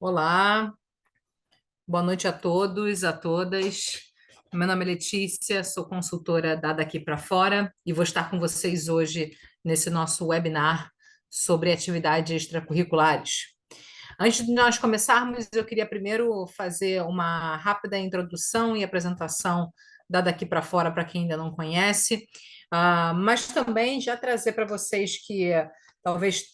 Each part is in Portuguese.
Olá, boa noite a todos, a todas. Meu nome é Letícia, sou consultora da Daqui para Fora e vou estar com vocês hoje nesse nosso webinar sobre atividades extracurriculares. Antes de nós começarmos, eu queria primeiro fazer uma rápida introdução e apresentação da Daqui para Fora para quem ainda não conhece, mas também já trazer para vocês que talvez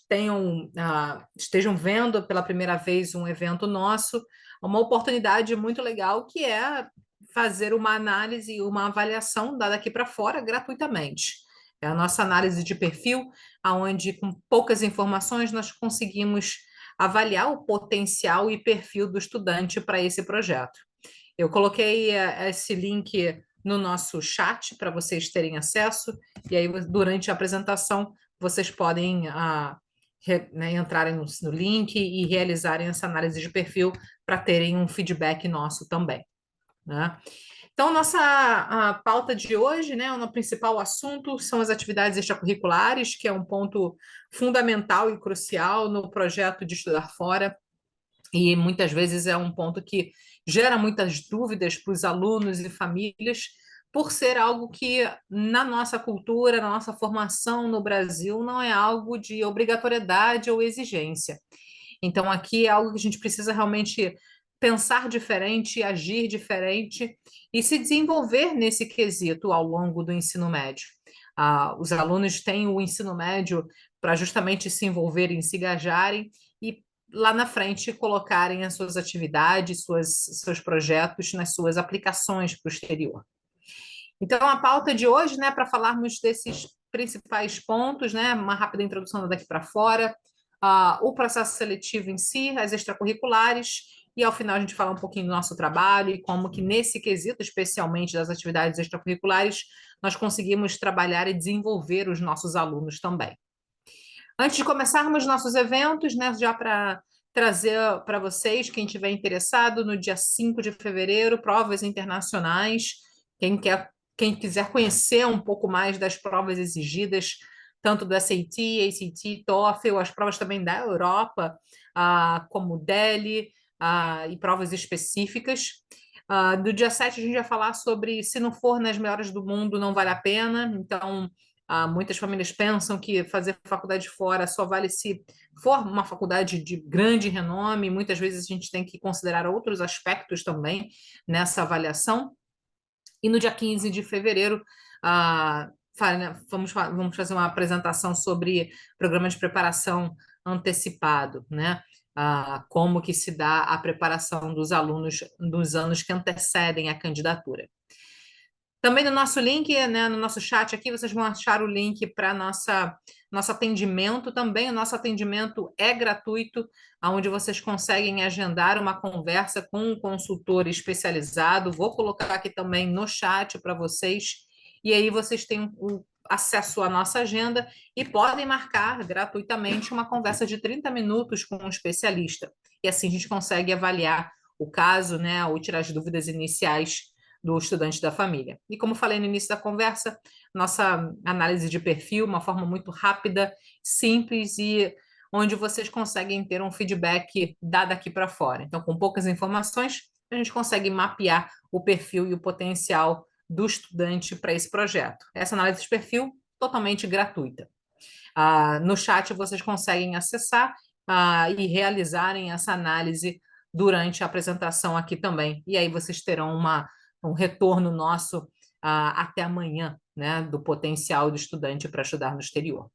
estejam vendo pela primeira vez um evento nosso, uma oportunidade muito legal que é fazer uma análise e uma avaliação da Daqui para Fora gratuitamente. É a nossa análise de perfil, onde com poucas informações nós conseguimos avaliar o potencial e perfil do estudante para esse projeto. Eu coloquei esse link no nosso chat para vocês terem acesso, e aí durante a apresentação vocês podem entrarem no link e realizarem essa análise de perfil para terem um feedback nosso também, né? Então, nossa a pauta de hoje, né, o principal assunto são as atividades extracurriculares, que é um ponto fundamental e crucial no projeto de estudar fora, e muitas vezes é um ponto que gera muitas dúvidas para os alunos e famílias, por ser algo que, na nossa cultura, na nossa formação no Brasil, não é algo de obrigatoriedade ou exigência. Então, aqui é algo que a gente precisa realmente pensar diferente, agir diferente e se desenvolver nesse quesito ao longo do ensino médio. Os alunos têm o ensino médio para justamente se envolverem, se engajarem e lá na frente colocarem as suas atividades, seus projetos nas suas aplicações para o exterior. Então, a pauta de hoje, né, para falarmos desses principais pontos, né, uma rápida introdução daqui para fora, o processo seletivo em si, as extracurriculares, e ao final a gente fala um pouquinho do nosso trabalho e como que nesse quesito, especialmente das atividades extracurriculares, nós conseguimos trabalhar e desenvolver os nossos alunos também. Antes de começarmos nossos eventos, né, já para trazer para vocês, quem tiver interessado, no dia 5 de fevereiro, provas internacionais. Quem quiser conhecer um pouco mais das provas exigidas, tanto do SAT, ACT, TOEFL, as provas também da Europa, como o DELI, e provas específicas. Do dia 7 a gente vai falar sobre se não for nas melhores do mundo, não vale a pena. Então, muitas famílias pensam que fazer faculdade fora só vale se for uma faculdade de grande renome. Muitas vezes a gente tem que considerar outros aspectos também nessa avaliação. E no dia 15 de fevereiro, vamos fazer uma apresentação sobre programa de preparação antecipado, né? Como que se dá a preparação dos alunos dos anos que antecedem a candidatura. Também no nosso link, né, no nosso chat aqui, vocês vão achar o link para nosso atendimento. Também o nosso atendimento é gratuito, onde vocês conseguem agendar uma conversa com um consultor especializado. Vou colocar aqui também no chat para vocês, e aí vocês têm o acesso à nossa agenda e podem marcar gratuitamente uma conversa de 30 minutos com um especialista. E assim a gente consegue avaliar o caso, né, ou tirar as dúvidas iniciais do estudante da família. E como falei no início da conversa, nossa análise de perfil, uma forma muito rápida, simples e onde vocês conseguem ter um feedback daqui para fora. Então, com poucas informações, a gente consegue mapear o perfil e o potencial do estudante para esse projeto. Essa análise de perfil totalmente gratuita. No chat vocês conseguem acessar e realizarem essa análise durante a apresentação aqui também. E aí vocês terão um retorno nosso até amanhã, né, do potencial do estudante para estudar no exterior.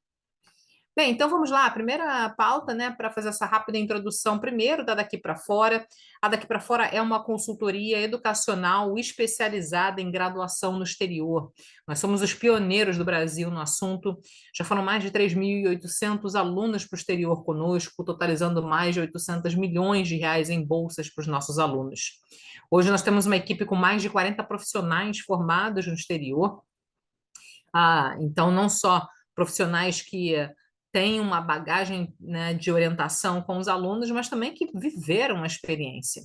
Bem, então vamos lá. A primeira pauta, né, para fazer essa rápida introdução, primeiro, da Daqui para Fora. A Daqui para Fora é uma consultoria educacional especializada em graduação no exterior. Nós somos os pioneiros do Brasil no assunto. Já foram mais de 3.800 alunos para o exterior conosco, totalizando mais de 800 milhões de reais em bolsas para os nossos alunos. Hoje nós temos uma equipe com mais de 40 profissionais formados no exterior. Então, não só profissionais que têm uma bagagem, né, de orientação com os alunos, mas também que viveram a experiência.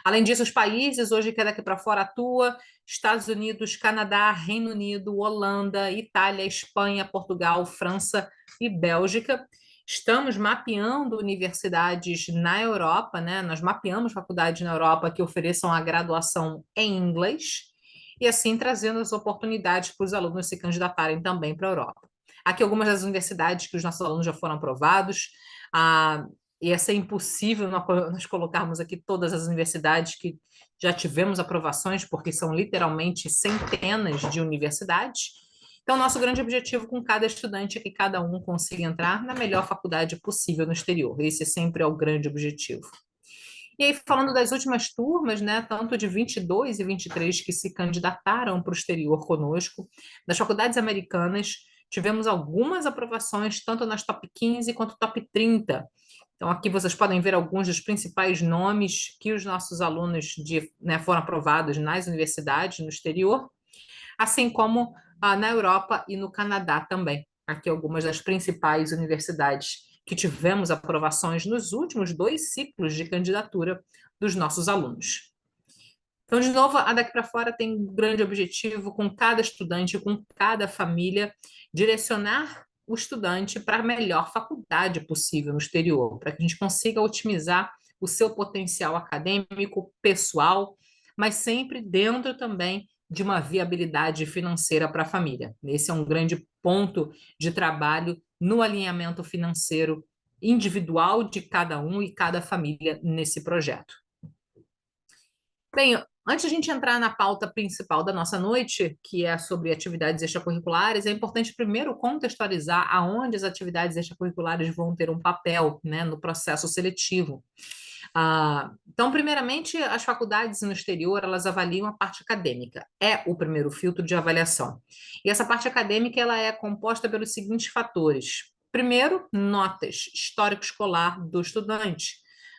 Além disso, os países hoje que é daqui para fora atua, Estados Unidos, Canadá, Reino Unido, Holanda, Itália, Espanha, Portugal, França e Bélgica. Estamos mapeando universidades na Europa, né? Nós mapeamos faculdades na Europa que ofereçam a graduação em inglês e assim trazendo as oportunidades para os alunos se candidatarem também para a Europa. Aqui algumas das universidades que os nossos alunos já foram aprovados, ah, ia ser impossível nós colocarmos aqui todas as universidades que já tivemos aprovações, porque são literalmente centenas de universidades. Então, nosso grande objetivo com cada estudante é que cada um consiga entrar na melhor faculdade possível no exterior. Esse sempre é o grande objetivo. E aí, falando das últimas turmas, né, tanto de 22 e 23 que se candidataram para o exterior conosco, das faculdades americanas, tivemos algumas aprovações, tanto nas top 15 quanto top 30. Então, aqui vocês podem ver alguns dos principais nomes que os nossos alunos né, foram aprovados nas universidades no exterior, assim como na Europa e no Canadá também. Aqui algumas das principais universidades que tivemos aprovações nos últimos 2 ciclos de candidatura dos nossos alunos. Então, de novo, a Daqui para Fora tem um grande objetivo com cada estudante, com cada família, direcionar o estudante para a melhor faculdade possível no exterior, para que a gente consiga otimizar o seu potencial acadêmico, pessoal, mas sempre dentro também de uma viabilidade financeira para a família. Esse é um grande ponto de trabalho no alinhamento financeiro individual de cada um e cada família nesse projeto. Bem, antes de a gente entrar na pauta principal da nossa noite, que é sobre atividades extracurriculares, é importante primeiro contextualizar aonde as atividades extracurriculares vão ter um papel, né, no processo seletivo. Então, primeiramente, as faculdades no exterior, elas avaliam a parte acadêmica, é o primeiro filtro de avaliação. E essa parte acadêmica, ela é composta pelos seguintes fatores. Primeiro, notas, histórico escolar do estudante,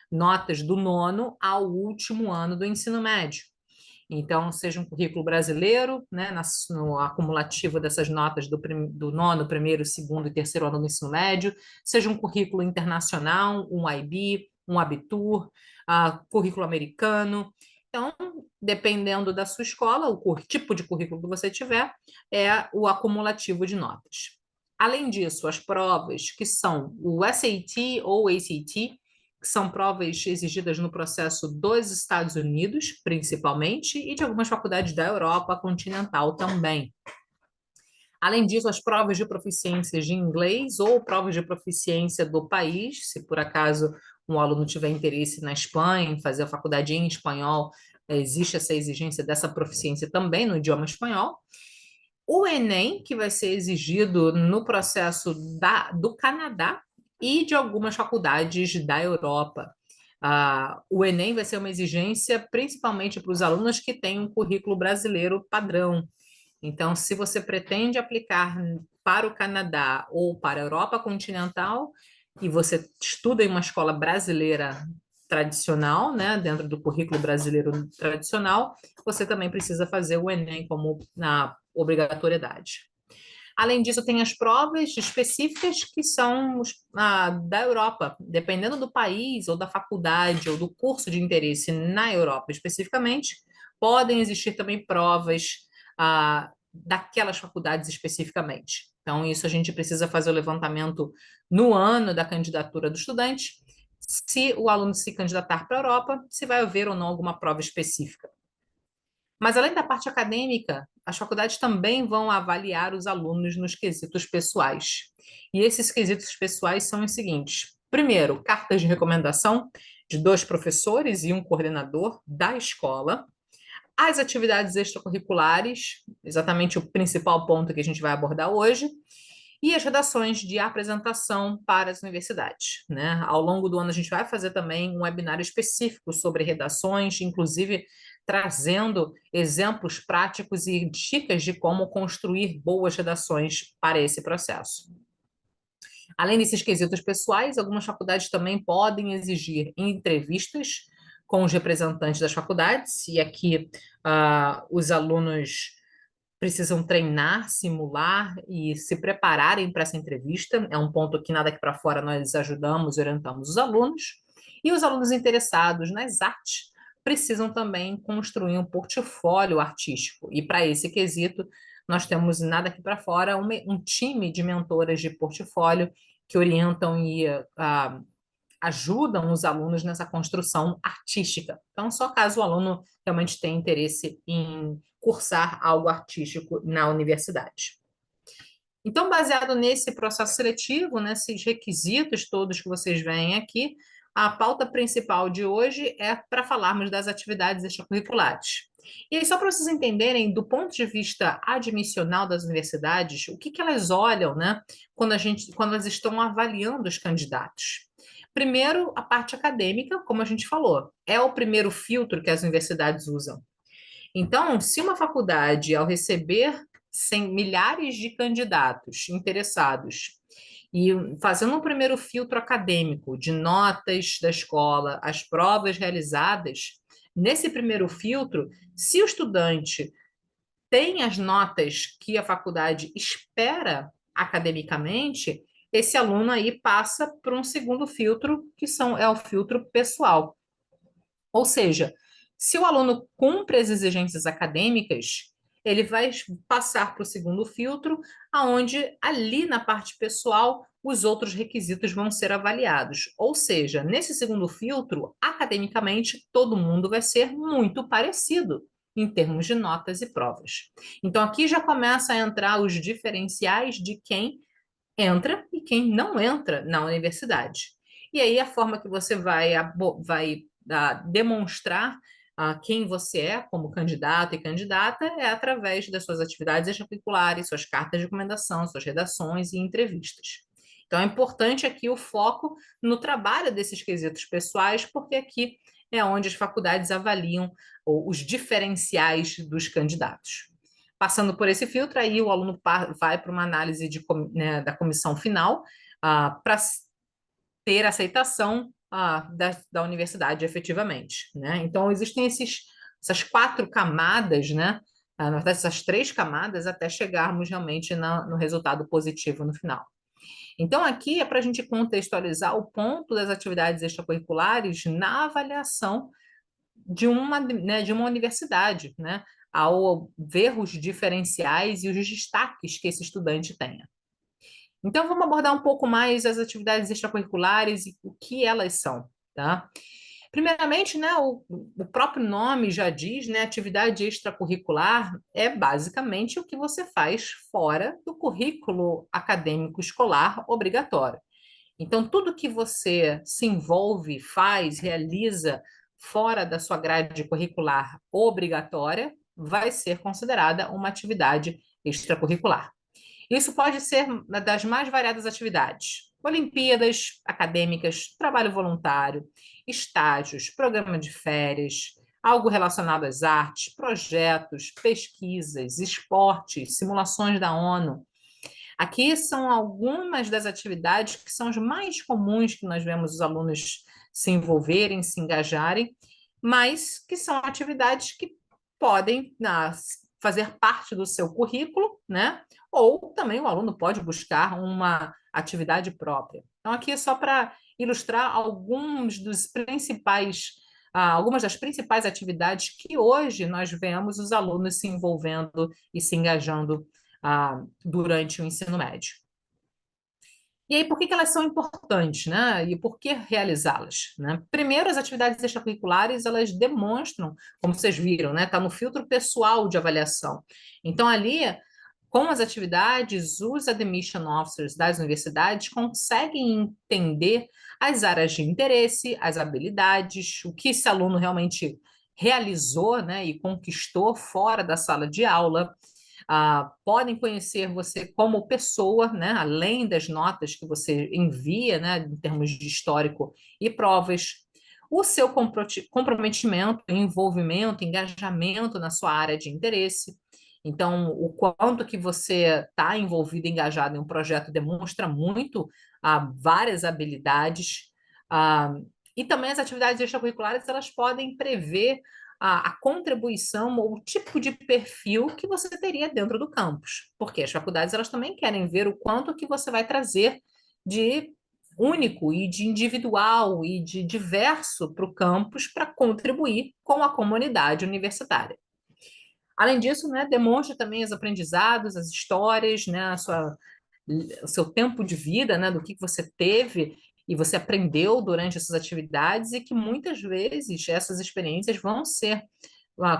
notas do nono ao último ano do ensino médio. Então, seja um currículo brasileiro, né, no acumulativo dessas notas do nono, primeiro, segundo e terceiro ano do ensino médio, seja um currículo internacional, um IB, um Abitur, currículo americano. Então, dependendo da sua escola, o tipo de currículo que você tiver, é o acumulativo de notas. Além disso, as provas, que são o SAT ou ACT, que são provas exigidas no processo dos Estados Unidos, principalmente, e de algumas faculdades da Europa continental também. Além disso, as provas de proficiência de inglês ou provas de proficiência do país, se por acaso um aluno tiver interesse na Espanha, em fazer a faculdade em espanhol, existe essa exigência dessa proficiência também no idioma espanhol. O Enem, que vai ser exigido no processo do Canadá e de algumas faculdades da Europa. O Enem vai ser uma exigência principalmente para os alunos que têm um currículo brasileiro padrão. Então, se você pretende aplicar para o Canadá ou para a Europa continental e você estuda em uma escola brasileira tradicional, né, dentro do currículo brasileiro tradicional, você também precisa fazer o Enem como na obrigatoriedade. Além disso, tem as provas específicas que são da Europa. Dependendo do país, ou da faculdade, ou do curso de interesse na Europa especificamente, podem existir também provas daquelas faculdades especificamente. Então, isso a gente precisa fazer o levantamento no ano da candidatura do estudante, se o aluno se candidatar para a Europa, se vai haver ou não alguma prova específica. Mas, além da parte acadêmica, as faculdades também vão avaliar os alunos nos quesitos pessoais. E esses quesitos pessoais são os seguintes: primeiro, cartas de recomendação de 2 professores e um coordenador da escola, as atividades extracurriculares, exatamente o principal ponto que a gente vai abordar hoje, e as redações de apresentação para as universidades, né? Ao longo do ano, a gente vai fazer também um webinário específico sobre redações, inclusive trazendo exemplos práticos e dicas de como construir boas redações para esse processo. Além desses quesitos pessoais, algumas faculdades também podem exigir entrevistas com os representantes das faculdades, e aqui os alunos precisam treinar, simular e se prepararem para essa entrevista. É um ponto que nada aqui para fora nós ajudamos e orientamos os alunos. E os alunos interessados nas artes precisam também construir um portfólio artístico. E para esse quesito, nós temos nada aqui para fora um time de mentoras de portfólio que orientam e ajudam os alunos nessa construção artística. Então, só caso o aluno realmente tenha interesse em cursar algo artístico na universidade. Então, baseado nesse processo seletivo, nesses requisitos todos que vocês veem aqui, a pauta principal de hoje é para falarmos das atividades extracurriculares. E aí, só para vocês entenderem, do ponto de vista admissional das universidades, o que elas olham, né, quando elas estão avaliando os candidatos. Primeiro, a parte acadêmica, como a gente falou, é o primeiro filtro que as universidades usam. Então, se uma faculdade, ao receber milhares de candidatos interessados e fazendo um primeiro filtro acadêmico de notas da escola, as provas realizadas, nesse primeiro filtro, se o estudante tem as notas que a faculdade espera academicamente, esse aluno aí passa por um segundo filtro, é o filtro pessoal. Ou seja, se o aluno cumpre as exigências acadêmicas, ele vai passar para o segundo filtro, aonde ali na parte pessoal os outros requisitos vão ser avaliados. Ou seja, nesse segundo filtro, academicamente, todo mundo vai ser muito parecido em termos de notas e provas. Então, aqui já começa a entrar os diferenciais de quem entra e quem não entra na universidade. E aí a forma que você vai demonstrar quem você é como candidato e candidata é através das suas atividades extracurriculares, suas cartas de recomendação, suas redações e entrevistas. Então é importante aqui o foco no trabalho desses quesitos pessoais, porque aqui é onde as faculdades avaliam os diferenciais dos candidatos. Passando por esse filtro, aí o aluno vai para uma análise né, da comissão final para ter aceitação da universidade efetivamente, né? Então, existem essas 4 camadas, né? Na verdade, essas 3 camadas até chegarmos realmente no resultado positivo no final. Então, aqui é para a gente contextualizar o ponto das atividades extracurriculares na avaliação né, de uma universidade, né, ao ver os diferenciais e os destaques que esse estudante tenha. Então, vamos abordar um pouco mais as atividades extracurriculares e o que elas são, tá? Primeiramente, né, o próprio nome já diz, né, atividade extracurricular é basicamente o que você faz fora do currículo acadêmico escolar obrigatório. Então, tudo que você se envolve, faz, realiza fora da sua grade curricular obrigatória vai ser considerada uma atividade extracurricular. Isso pode ser das mais variadas atividades: Olimpíadas acadêmicas, trabalho voluntário, estágios, programa de férias, algo relacionado às artes, projetos, pesquisas, esportes, simulações da ONU. Aqui são algumas das atividades que são as mais comuns que nós vemos os alunos se envolverem, se engajarem, mas que são atividades que podem fazer parte do seu currículo, né? Ou também o aluno pode buscar uma atividade própria. Então, aqui é só para ilustrar algumas das principais atividades que hoje nós vemos os alunos se envolvendo e se engajando durante o ensino médio. E aí, por que elas são importantes, né? E por que realizá-las, né? Primeiro, as atividades extracurriculares, elas demonstram, como vocês viram, né? Está no filtro pessoal de avaliação. Então, ali, com as atividades, os admission officers das universidades conseguem entender as áreas de interesse, as habilidades, o que esse aluno realmente realizou, né? E conquistou fora da sala de aula, podem conhecer você como pessoa, né, além das notas que você envia, né, em termos de histórico e provas, o seu comprometimento, envolvimento, engajamento na sua área de interesse. Então, o quanto que você está envolvido, engajado em um projeto demonstra muito várias habilidades. E também as atividades extracurriculares, elas podem prever a contribuição ou o tipo de perfil que você teria dentro do campus. Porque as faculdades elas também querem ver o quanto que você vai trazer de único e de individual e de diverso para o campus para contribuir com a comunidade universitária. Além disso, né, demonstra também os aprendizados, as histórias, né, o seu tempo de vida, né, do que você teve e você aprendeu durante essas atividades e que muitas vezes essas experiências vão ser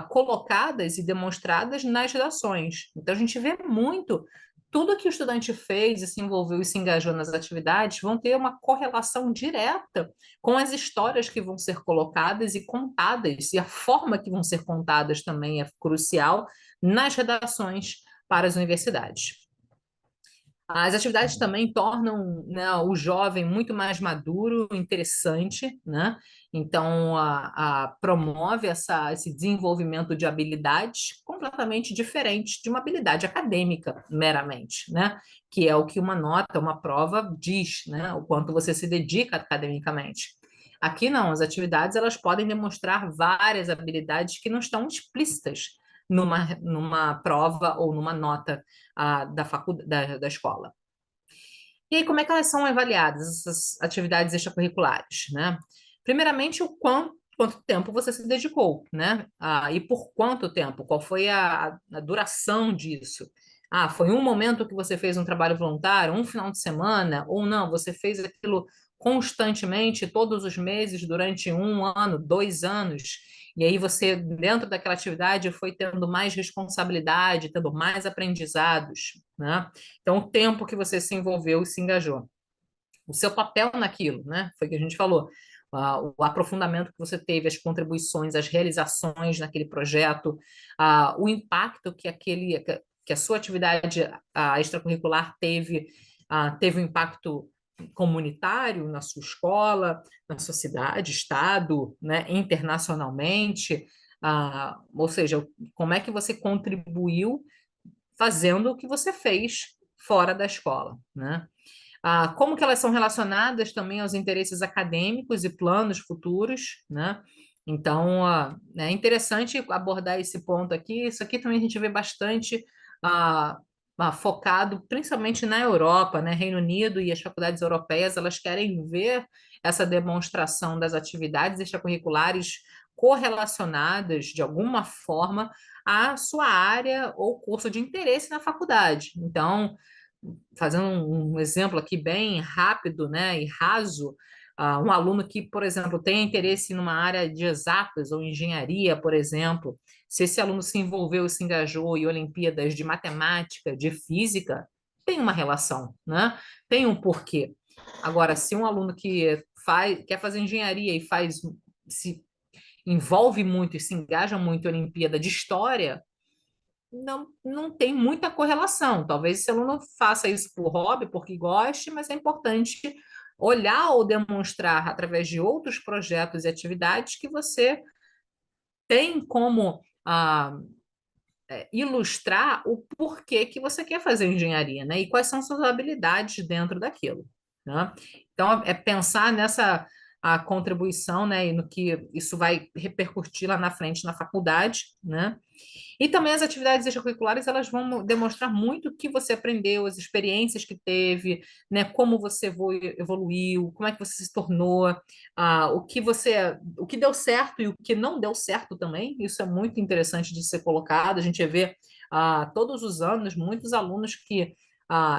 colocadas e demonstradas nas redações. Então, a gente vê muito tudo que o estudante fez e se envolveu e se engajou nas atividades vão ter uma correlação direta com as histórias que vão ser colocadas e contadas, e a forma que vão ser contadas também é crucial nas redações para as universidades. As atividades também tornam, né, o jovem muito mais maduro, interessante, né? Então, promove esse desenvolvimento de habilidades completamente diferentes de uma habilidade acadêmica, meramente, né? Que é o que uma nota, uma prova diz, né? O quanto você se dedica academicamente. Aqui não, as atividades elas podem demonstrar várias habilidades que não estão explícitas numa prova ou numa nota da escola. E aí, como é que elas são avaliadas, essas atividades extracurriculares, né? Primeiramente, quanto tempo você se dedicou, né? E por quanto tempo? Qual foi a duração disso? Foi um momento que você fez um trabalho voluntário, um final de semana, ou não, você fez aquilo constantemente, todos os meses, durante 1 ano, 2 anos, e aí você, dentro daquela atividade, foi tendo mais responsabilidade, tendo mais aprendizados, né? Então, o tempo que você se envolveu e se engajou. O seu papel naquilo, né? Foi o que a gente falou. O aprofundamento que você teve, as contribuições, as realizações naquele projeto, o impacto que a sua atividade extracurricular teve um impacto comunitário na sua escola, na sua cidade, estado, né, internacionalmente, ou seja, como é que você contribuiu fazendo o que você fez fora da escola, né? Como que elas são relacionadas também aos interesses acadêmicos e planos futuros, né? Então, é interessante abordar esse ponto aqui. Isso aqui também a gente vê bastante focado, principalmente na Europa, né? Reino Unido e as faculdades europeias, elas querem ver essa demonstração das atividades extracurriculares correlacionadas, de alguma forma, à sua área ou curso de interesse na faculdade. Então, fazendo um exemplo aqui bem rápido, né, e raso, um aluno que, por exemplo, tem interesse numa área de exatas ou engenharia, por exemplo, se esse aluno se envolveu e se engajou em Olimpíadas de matemática, de física, tem uma relação, né? Tem um porquê. Agora, se um aluno quer fazer engenharia e se envolve muito e se engaja muito em Olimpíada de história, não tem muita correlação. Talvez esse aluno faça isso por hobby, porque goste, mas é importante olhar ou demonstrar através de outros projetos e atividades que você tem como ilustrar o porquê que você quer fazer engenharia, né? E quais são suas habilidades dentro daquilo, né? Então, é pensar nessa a contribuição, né? E no que isso vai repercutir lá na frente na faculdade, né? E também as atividades extracurriculares, elas vão demonstrar muito o que você aprendeu, as experiências que teve, né, como você evoluiu, como é que você se tornou, o que deu certo e o que não deu certo também. Isso é muito interessante de ser colocado. A gente vê todos os anos muitos alunos que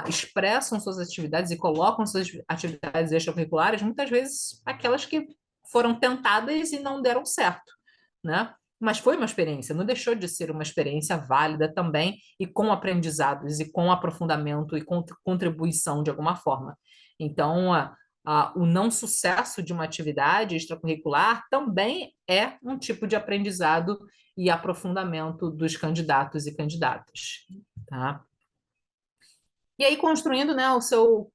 expressam suas atividades e colocam suas atividades extracurriculares, muitas vezes aquelas que foram tentadas e não deram certo, né? Mas foi uma experiência, não deixou de ser uma experiência válida também e com aprendizados e com aprofundamento e com contribuição de alguma forma. Então, o não sucesso de uma atividade extracurricular também é um tipo de aprendizado e aprofundamento dos candidatos e candidatas, tá? E aí, construindo, né,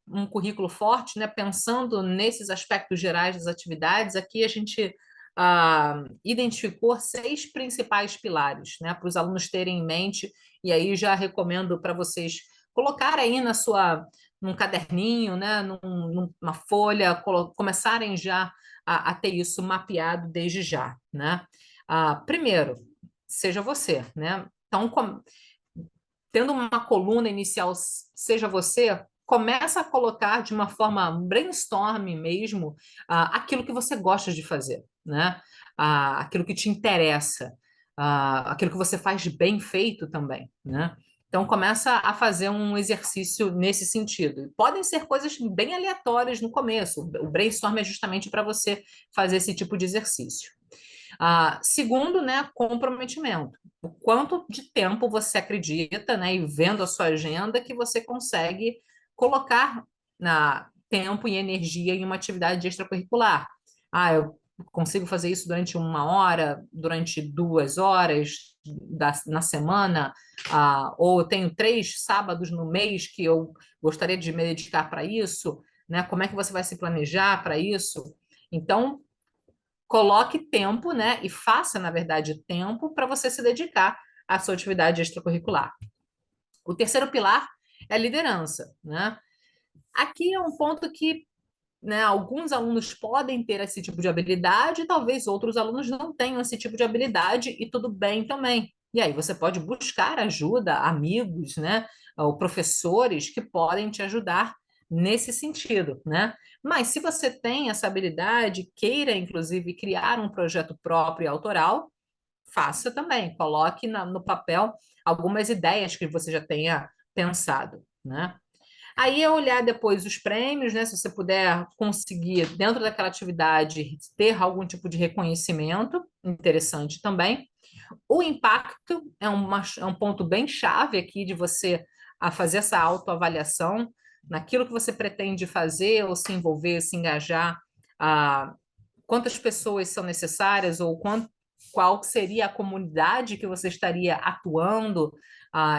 um currículo forte, né, pensando nesses aspectos gerais das atividades, aqui a gente identificou 6 principais pilares, né, para os alunos terem em mente, e aí já recomendo para vocês colocar aí num caderninho, né, numa folha, começarem já a ter isso mapeado desde já, né? Primeiro, seja você, né? Então, tendo uma coluna inicial, seja você, começa a colocar de uma forma brainstorm mesmo, aquilo que você gosta de fazer, né? Aquilo que te interessa, aquilo que você faz bem feito também, né? Então, começa a fazer um exercício nesse sentido. Podem ser coisas bem aleatórias no começo. O brainstorm é justamente para você fazer esse tipo de exercício. Segundo, né, comprometimento. O quanto de tempo você acredita, né, e vendo a sua agenda, que você consegue colocar tempo e energia em uma atividade extracurricular. Eu consigo fazer isso durante 1 hora, durante 2 horas na semana, ou eu tenho 3 sábados no mês que eu gostaria de me dedicar para isso, né? Como é que você vai se planejar para isso? Então, coloque tempo, né? E faça, na verdade, tempo para você se dedicar à sua atividade extracurricular. O terceiro pilar é a liderança, né? Aqui é um ponto que, né, alguns alunos podem ter esse tipo de habilidade, e talvez outros alunos não tenham esse tipo de habilidade, e tudo bem também. E aí você pode buscar ajuda, amigos, né, ou professores que podem te ajudar nesse sentido, né? Mas se você tem essa habilidade, queira inclusive criar um projeto próprio e autoral, faça também, coloque no papel algumas ideias que você já tenha pensado, né? Aí é olhar depois os prêmios, né? Se você puder conseguir, dentro daquela atividade, ter algum tipo de reconhecimento, interessante também. O impacto é um ponto bem chave aqui de você fazer essa autoavaliação naquilo que você pretende fazer, ou se envolver, se engajar, quantas pessoas são necessárias, ou qual seria a comunidade que você estaria atuando.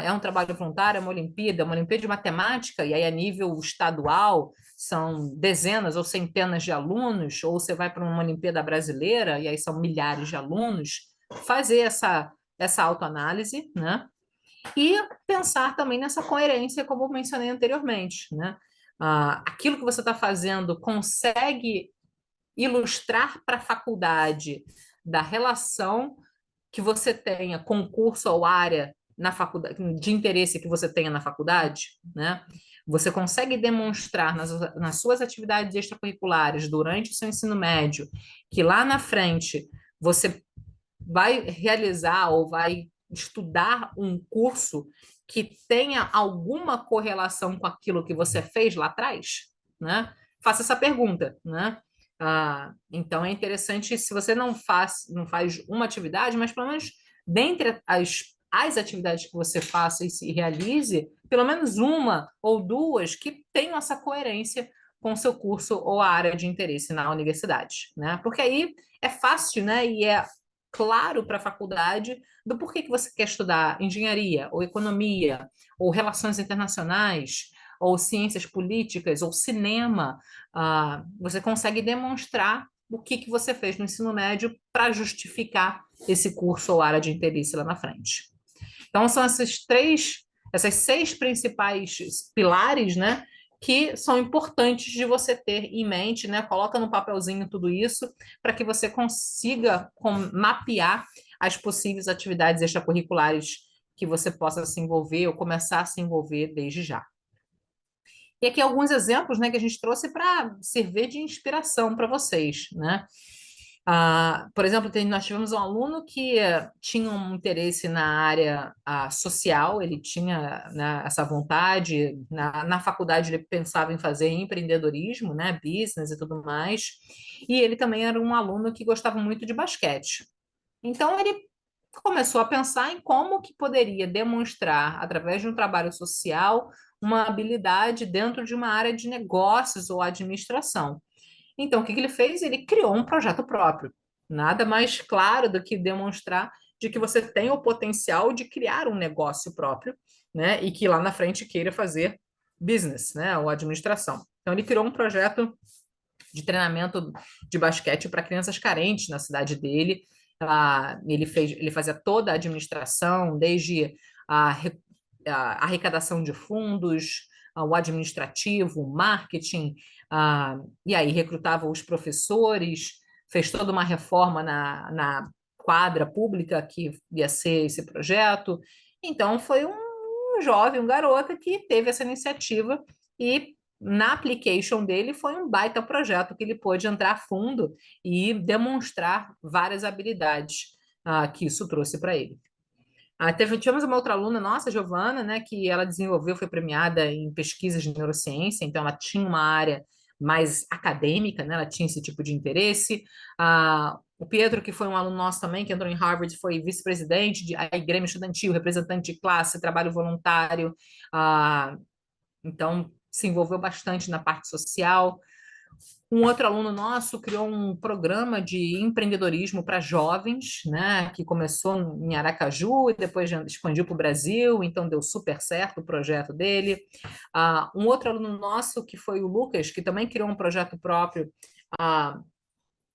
É um trabalho voluntário, é uma Olimpíada de Matemática, e aí a nível estadual são dezenas ou centenas de alunos, ou você vai para uma Olimpíada brasileira, e aí são milhares de alunos, fazer essa autoanálise, né? E pensar também nessa coerência, como eu mencionei anteriormente, né? Aquilo que você está fazendo consegue ilustrar para a faculdade da relação que você tenha com o curso ou área na faculdade, de interesse que você tenha na faculdade, né? Você consegue demonstrar nas suas atividades extracurriculares durante o seu ensino médio que lá na frente você vai realizar ou vai estudar um curso que tenha alguma correlação com aquilo que você fez lá atrás, né? Faça essa pergunta, né? Então é interessante se você não faz uma atividade, mas pelo menos dentre as atividades que você faça e se realize, pelo menos uma ou duas que tenham essa coerência com o seu curso ou a área de interesse na universidade, né? Porque aí é fácil, né? E é claro para a faculdade do porquê que você quer estudar engenharia, ou economia, ou relações internacionais, ou ciências políticas, ou cinema. Você consegue demonstrar o que você fez no ensino médio para justificar esse curso ou área de interesse lá na frente. Então, são essas 6 principais pilares, né, que são importantes de você ter em mente, né? Coloca no papelzinho tudo isso para que você consiga mapear as possíveis atividades extracurriculares que você possa se envolver ou começar a se envolver desde já. E aqui alguns exemplos, né, que a gente trouxe para servir de inspiração para vocês, né? Por exemplo, nós tivemos um aluno que tinha um interesse na área social, ele tinha, né, essa vontade, na faculdade ele pensava em fazer empreendedorismo, né, business e tudo mais, e ele também era um aluno que gostava muito de basquete. Então, ele começou a pensar em como que poderia demonstrar, através de um trabalho social, uma habilidade dentro de uma área de negócios ou administração. Então, o que que ele fez? Ele criou um projeto próprio. Nada mais claro do que demonstrar de que você tem o potencial de criar um negócio próprio, né? E que lá na frente queira fazer business, né? Ou administração. Então, ele criou um projeto de treinamento de basquete para crianças carentes na cidade dele. Ele fazia toda a administração, desde a, a arrecadação de fundos, o administrativo, o marketing, e aí recrutava os professores, fez toda uma reforma na quadra pública que ia ser esse projeto. Então, foi um jovem, um garoto que teve essa iniciativa e na application dele foi um baita projeto que ele pôde entrar a fundo e demonstrar várias habilidades que isso trouxe para ele. Tivemos uma outra aluna nossa, Giovana, né, que ela desenvolveu, foi premiada em pesquisas de neurociência, então ela tinha uma área mais acadêmica, né, ela tinha esse tipo de interesse. O Pietro, que foi um aluno nosso também, que entrou em Harvard, foi vice-presidente de aí, Grêmio Estudantil, representante de classe, trabalho voluntário, então se envolveu bastante na parte social. Um outro aluno nosso criou um programa de empreendedorismo para jovens, né, que começou em Aracaju e depois expandiu para o Brasil, então deu super certo o projeto dele. Um outro aluno nosso, que foi o Lucas, que também criou um projeto próprio. Ah,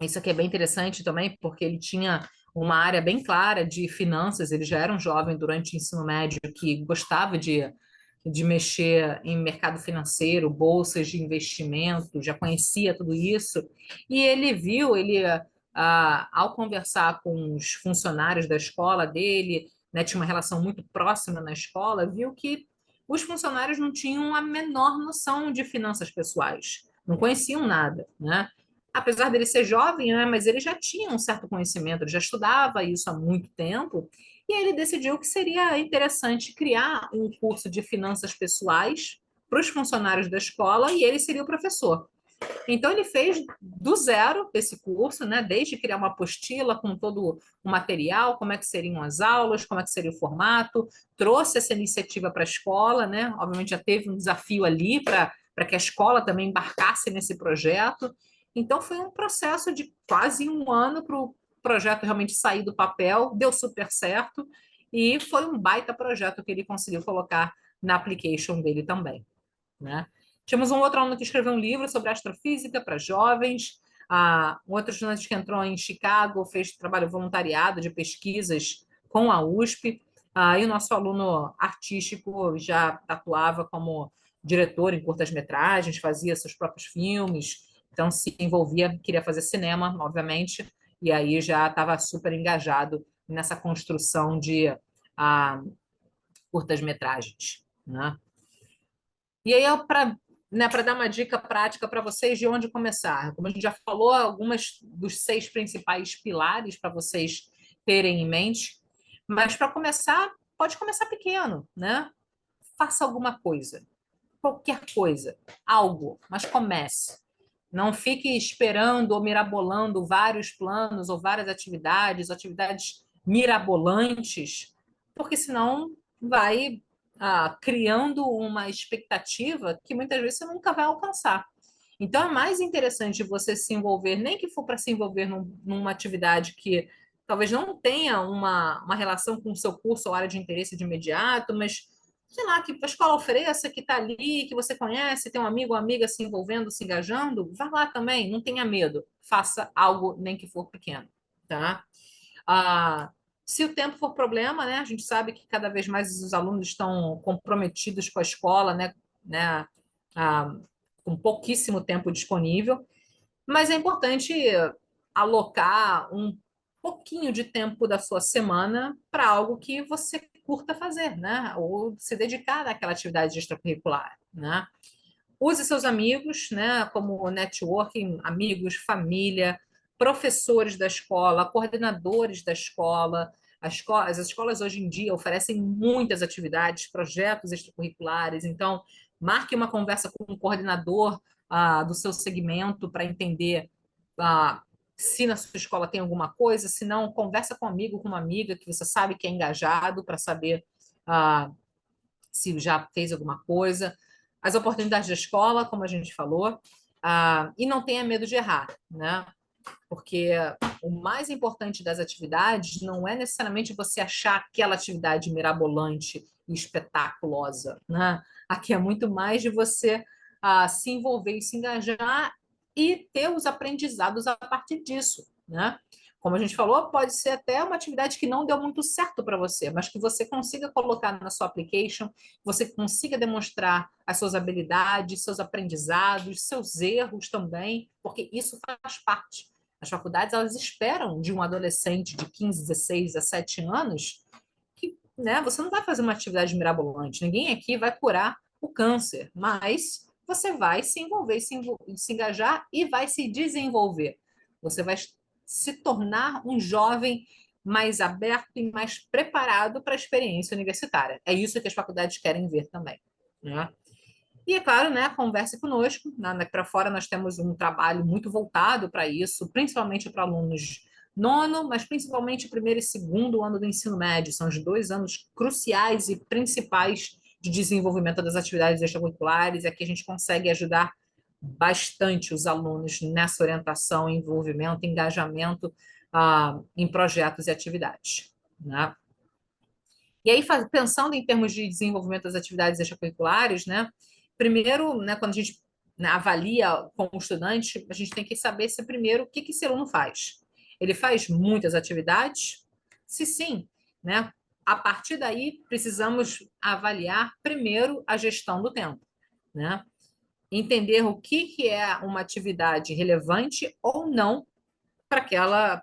Isso aqui é bem interessante também, porque ele tinha uma área bem clara de finanças, ele já era um jovem durante o ensino médio que gostava de mexer em mercado financeiro, bolsas de investimento, já conhecia tudo isso, e ele viu, ao conversar com os funcionários da escola dele, né, tinha uma relação muito próxima na escola, viu que os funcionários não tinham a menor noção de finanças pessoais, não conheciam nada, né? Apesar dele ser jovem, né, mas ele já tinha um certo conhecimento, ele já estudava isso há muito tempo, e aí ele decidiu que seria interessante criar um curso de finanças pessoais para os funcionários da escola e ele seria o professor. Então ele fez do zero esse curso, né, desde criar uma apostila com todo o material, como é que seriam as aulas, como é que seria o formato, trouxe essa iniciativa para a escola, né? Obviamente já teve um desafio ali para que a escola também embarcasse nesse projeto. Então foi um processo de quase um ano para o projeto realmente sair do papel, deu super certo e foi um baita projeto que ele conseguiu colocar na application dele também, né? Tínhamos um outro aluno que escreveu um livro sobre astrofísica para jovens, um outro estudante que entrou em Chicago, fez trabalho voluntariado de pesquisas com a USP, e o nosso aluno artístico já atuava como diretor em curtas-metragens, fazia seus próprios filmes, então se envolvia, queria fazer cinema, obviamente, e aí já estava super engajado nessa construção de curtas-metragens, né? E aí, para, né, para dar uma dica prática para vocês de onde começar. Como a gente já falou, algumas dos 6 principais pilares para vocês terem em mente. Mas para começar, pode começar pequeno, né? Faça alguma coisa, qualquer coisa, algo, mas comece. Não fique esperando ou mirabolando vários planos ou várias atividades mirabolantes, porque senão vai criando uma expectativa que muitas vezes você nunca vai alcançar. Então é mais interessante você se envolver, nem que for para se envolver numa atividade que talvez não tenha uma relação com o seu curso ou área de interesse de imediato, mas sei lá, que a escola ofereça, que está ali, que você conhece, tem um amigo ou amiga se envolvendo, se engajando, vá lá também, não tenha medo, faça algo, nem que for pequeno, tá? Ah, Se o tempo for problema, né, a gente sabe que cada vez mais os alunos estão comprometidos com a escola, né, ah, com pouquíssimo tempo disponível, mas é importante alocar um pouquinho de tempo da sua semana para algo que você curta fazer, né? Ou se dedicar àquela atividade extracurricular, né? Use seus amigos, né, como networking, amigos, família, professores da escola, coordenadores da escola. As escolas hoje em dia oferecem muitas atividades, projetos extracurriculares, então marque uma conversa com o coordenador do seu segmento para entender ah, se na sua escola tem alguma coisa, se não, conversa com um amigo, com uma amiga que você sabe que é engajado para saber ah, se já fez alguma coisa. As oportunidades da escola, como a gente falou, e não tenha medo de errar, né? Porque o mais importante das atividades não é necessariamente você achar aquela atividade mirabolante e espetaculosa, né? Aqui é muito mais de você se envolver e se engajar e ter os aprendizados a partir disso, né? Como a gente falou, pode ser até uma atividade que não deu muito certo para você, mas que você consiga colocar na sua application, você consiga demonstrar as suas habilidades, seus aprendizados, seus erros também, porque isso faz parte. As faculdades, elas esperam de um adolescente de 15, 16, 17 anos que, né, você não vai fazer uma atividade mirabolante. Ninguém aqui vai curar o câncer, mas você vai se envolver, se engajar e vai se desenvolver. Você vai se tornar um jovem mais aberto e mais preparado para a experiência universitária. É isso que as faculdades querem ver também, né? E é claro, né, converse conosco. Para fora nós temos um trabalho muito voltado para isso, principalmente para alunos nono, mas principalmente primeiro e segundo ano do ensino médio. São os 2 anos cruciais e principais de desenvolvimento das atividades extracurriculares. Aqui a gente consegue ajudar bastante os alunos nessa orientação, envolvimento, engajamento em projetos e atividades, né? E aí, pensando em termos de desenvolvimento das atividades extracurriculares, né? Primeiro, né, quando a gente, né, avalia como estudante, a gente tem que saber se primeiro o que esse aluno faz. Ele faz muitas atividades? Se sim, né? A partir daí, precisamos avaliar primeiro a gestão do tempo, né? Entender o que é uma atividade relevante ou não para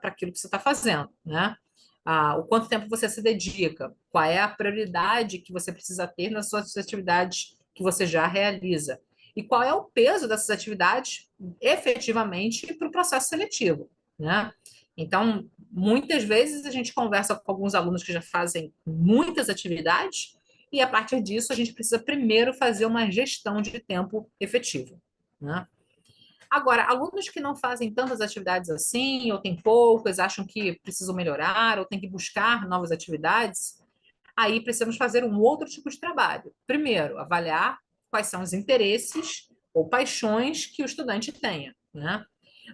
aquilo que você está fazendo, né? O quanto tempo você se dedica, qual é a prioridade que você precisa ter nas suas atividades que você já realiza, e qual é o peso dessas atividades efetivamente para o processo seletivo, né? Então, muitas vezes a gente conversa com alguns alunos que já fazem muitas atividades, e a partir disso a gente precisa primeiro fazer uma gestão de tempo efetivo, né? Agora, alunos que não fazem tantas atividades assim, ou têm poucas, acham que precisam melhorar, ou têm que buscar novas atividades, aí precisamos fazer um outro tipo de trabalho. Primeiro, avaliar quais são os interesses ou paixões que o estudante tenha, né?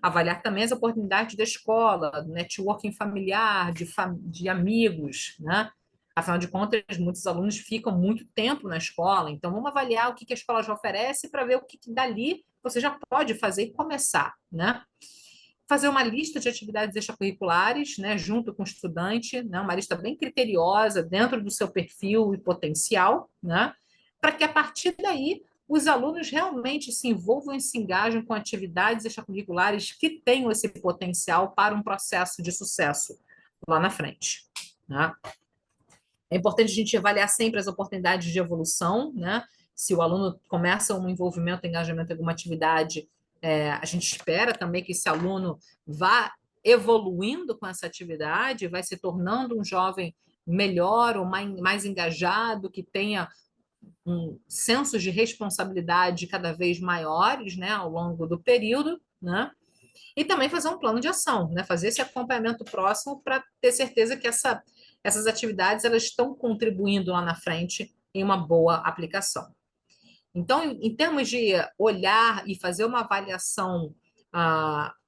Avaliar também as oportunidades da escola, do networking familiar, de amigos, né? Afinal de contas, muitos alunos ficam muito tempo na escola, então vamos avaliar o que a escola já oferece para ver o que dali você já pode fazer e começar, né? Fazer uma lista de atividades extracurriculares, né, junto com o estudante, né, uma lista bem criteriosa dentro do seu perfil e potencial, né, para que a partir daí os alunos realmente se envolvam e se engajem com atividades extracurriculares que tenham esse potencial para um processo de sucesso lá na frente, né? É importante a gente avaliar sempre as oportunidades de evolução, né? Se o aluno começa um envolvimento, engajamento em alguma atividade, a gente espera também que esse aluno vá evoluindo com essa atividade, vai se tornando um jovem melhor ou mais engajado, que tenha um senso de responsabilidade cada vez maiores, né, ao longo do período, né? E também fazer um plano de ação, né? Fazer esse acompanhamento próximo para ter certeza que essas atividades elas estão contribuindo lá na frente em uma boa aplicação. Então, em termos de olhar e fazer uma avaliação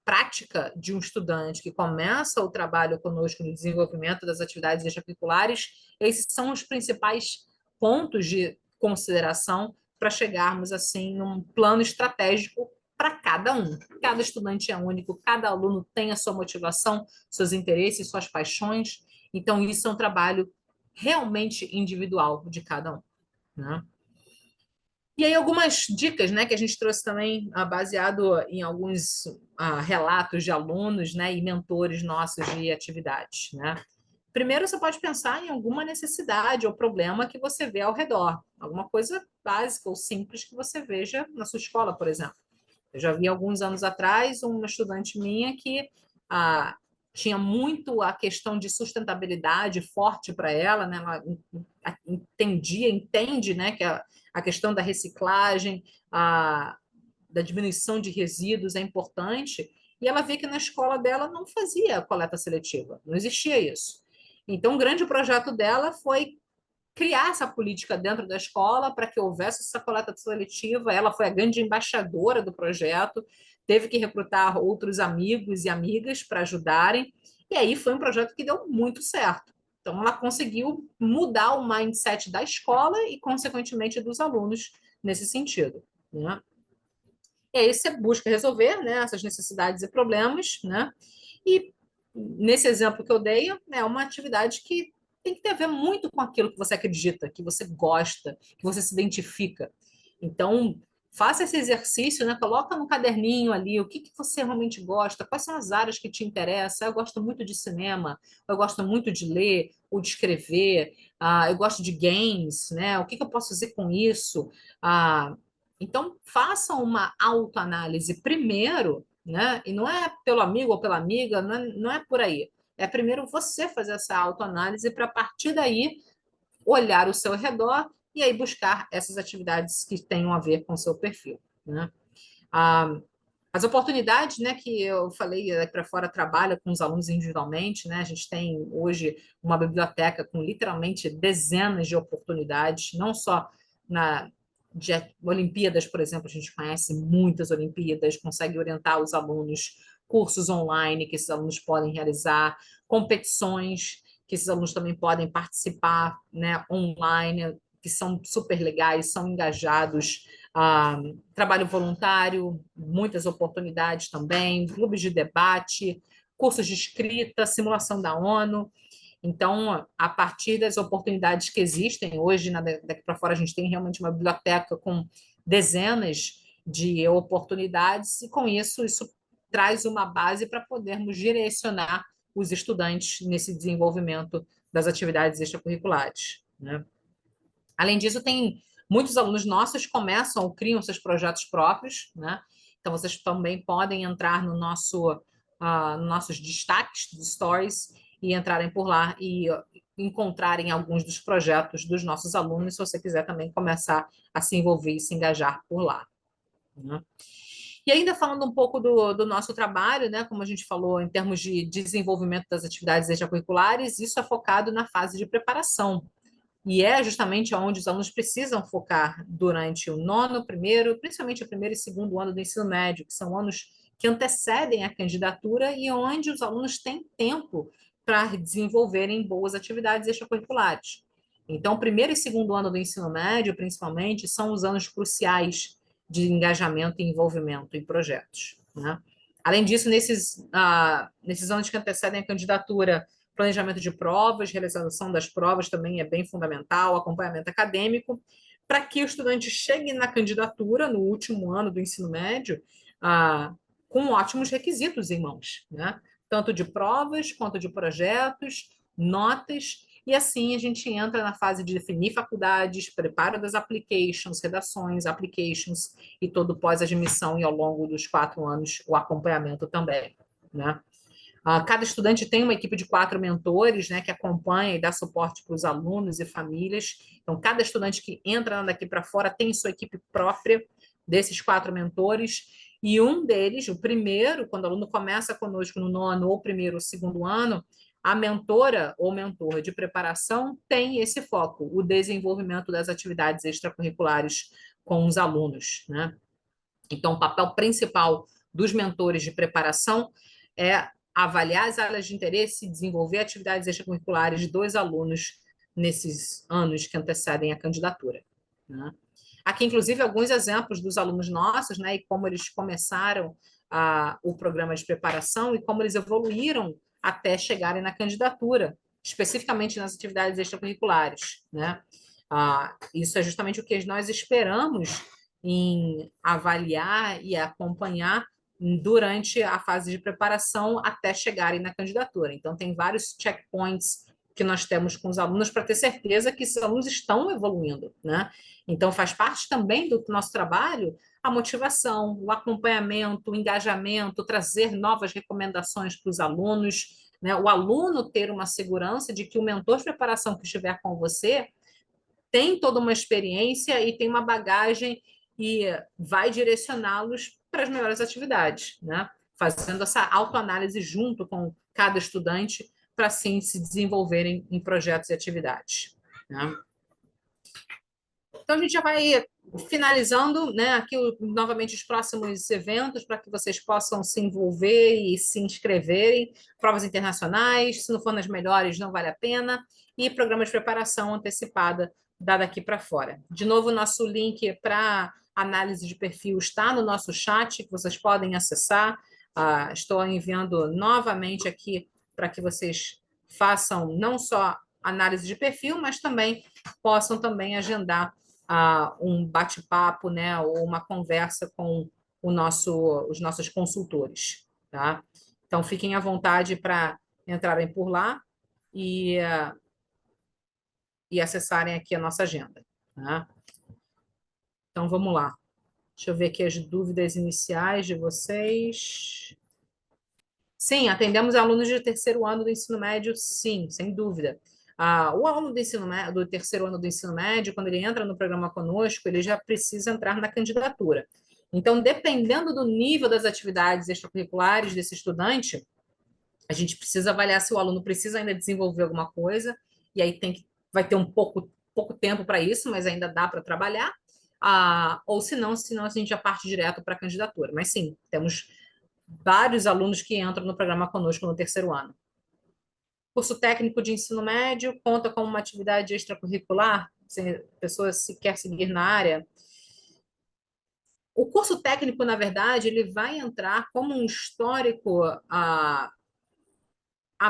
prática de um estudante que começa o trabalho conosco no desenvolvimento das atividades extracurriculares, esses são os principais pontos de consideração para chegarmos assim num plano estratégico para cada um. Cada estudante é único, cada aluno tem a sua motivação, seus interesses, suas paixões. Então, isso é um trabalho realmente individual de cada um, né? E aí algumas dicas, né, que a gente trouxe também baseado em alguns relatos de alunos, né, e mentores nossos de atividades, né? Primeiro, você pode pensar em alguma necessidade ou problema que você vê ao redor, alguma coisa básica ou simples que você veja na sua escola, por exemplo. Eu já vi alguns anos atrás uma estudante minha que tinha muito a questão de sustentabilidade forte para ela, né? Ela entende, né, que a questão da reciclagem, da diminuição de resíduos é importante, e ela vê que na escola dela não fazia coleta seletiva, não existia isso. Então, o grande projeto dela foi criar essa política dentro da escola para que houvesse essa coleta seletiva. Ela foi a grande embaixadora do projeto, teve que recrutar outros amigos e amigas para ajudarem, e aí foi um projeto que deu muito certo. Então, ela conseguiu mudar o mindset da escola e, consequentemente, dos alunos nesse sentido, né? E aí você busca resolver, né, essas necessidades e problemas, né? E nesse exemplo que eu dei, é uma atividade que tem que ter a ver muito com aquilo que você acredita, que você gosta, que você se identifica. Então, faça esse exercício, né? Coloca no caderninho ali o que você realmente gosta, quais são as áreas que te interessam. Eu gosto muito de cinema, eu gosto muito de ler ou de escrever, eu gosto de games, né? O que eu posso fazer com isso? Então, façam uma autoanálise primeiro, né? E não é pelo amigo ou pela amiga, não é por aí. é primeiro você fazer essa autoanálise para, a partir daí, olhar o seu redor e aí buscar essas atividades que tenham a ver com o seu perfil, né? Ah, as oportunidades, né, que eu falei daqui para fora trabalha com os alunos individualmente, né? A gente tem hoje uma biblioteca com literalmente dezenas de oportunidades, não só na de Olimpíadas, por exemplo, a gente conhece muitas Olimpíadas, consegue orientar os alunos, cursos online que esses alunos podem realizar, competições que esses alunos também podem participar, né, online, que são super legais, são engajados, trabalho voluntário, muitas oportunidades também, clubes de debate, cursos de escrita, simulação da ONU. Então, a partir das oportunidades que existem, hoje, daqui para fora, a gente tem realmente uma biblioteca com dezenas de oportunidades, e com isso traz uma base para podermos direcionar os estudantes nesse desenvolvimento das atividades extracurriculares, né? Além disso, tem muitos alunos nossos começam ou criam seus projetos próprios, né? Então, vocês também podem entrar no nossos destaques dos stories e entrarem por lá e encontrarem alguns dos projetos dos nossos alunos, se você quiser também começar a se envolver e se engajar por lá, né? E ainda falando um pouco do nosso trabalho, né? Como a gente falou, em termos de desenvolvimento das atividades extracurriculares, isso é focado na fase de preparação. E é justamente onde os alunos precisam focar durante o nono, primeiro, principalmente o primeiro e segundo ano do ensino médio, que são anos que antecedem a candidatura e onde os alunos têm tempo para desenvolverem boas atividades extracurriculares. Então, o primeiro e segundo ano do ensino médio, principalmente, são os anos cruciais de engajamento e envolvimento em projetos, né? Além disso, nesses anos que antecedem a candidatura, planejamento de provas, realização das provas também é bem fundamental, acompanhamento acadêmico, para que o estudante chegue na candidatura, no último ano do ensino médio, com ótimos requisitos em mãos, né? Tanto de provas quanto de projetos, notas, e assim a gente entra na fase de definir faculdades, preparo das applications, redações, applications e todo pós-admissão e ao longo dos 4 anos o acompanhamento também, né? Cada estudante tem uma equipe de 4 mentores, né, que acompanha e dá suporte para os alunos e famílias. Então, cada estudante que entra daqui para fora tem sua equipe própria desses 4 mentores. E um deles, o primeiro, quando o aluno começa conosco no nono ou primeiro ou segundo ano, a mentora ou mentor de preparação tem esse foco, o desenvolvimento das atividades extracurriculares com os alunos, né? Então, o papel principal dos mentores de preparação é avaliar as áreas de interesse e desenvolver atividades extracurriculares dos alunos nesses anos que antecedem a candidatura, né? Aqui, inclusive, alguns exemplos dos alunos nossos, né, e como eles começaram o programa de preparação e como eles evoluíram até chegarem na candidatura, especificamente nas atividades extracurriculares, né? Isso é justamente o que nós esperamos em avaliar e acompanhar durante a fase de preparação até chegarem na candidatura. Então, tem vários checkpoints que nós temos com os alunos para ter certeza que esses alunos estão evoluindo, né? Então, faz parte também do nosso trabalho a motivação, o acompanhamento, o engajamento, trazer novas recomendações para os alunos, né? O aluno ter uma segurança de que o mentor de preparação que estiver com você tem toda uma experiência e tem uma bagagem e vai direcioná-los para as melhores atividades, né? Fazendo essa autoanálise junto com cada estudante para assim se desenvolverem em projetos e atividades, né? Então a gente já vai finalizando, né, aqui novamente os próximos eventos para que vocês possam se envolver e se inscreverem, provas internacionais, se não for nas melhores não vale a pena, e programa de preparação antecipada dada aqui para fora. De novo, o nosso link para análise de perfil está no nosso chat, que vocês podem acessar. Estou enviando novamente aqui para que vocês façam não só análise de perfil, mas também possam também agendar um bate-papo, né, ou uma conversa com os nossos consultores, tá? Então, fiquem à vontade para entrarem por lá e, e acessarem aqui a nossa agenda, tá? Então, vamos lá. Deixa eu ver aqui as dúvidas iniciais de vocês. Sim, atendemos alunos de terceiro ano do ensino médio, sim, sem dúvida. O aluno do ensino médio, do terceiro ano do ensino médio, quando ele entra no programa conosco, ele já precisa entrar na candidatura. Então, dependendo do nível das atividades extracurriculares desse estudante, a gente precisa avaliar se o aluno precisa ainda desenvolver alguma coisa, e aí vai ter pouco tempo para isso, mas ainda dá para trabalhar, ou se não, a gente já parte direto para a candidatura. Mas sim, temos vários alunos que entram no programa conosco no terceiro ano. Curso técnico de ensino médio conta com uma atividade extracurricular, se a pessoa se quer seguir na área. O curso técnico, na verdade, ele vai entrar como um histórico a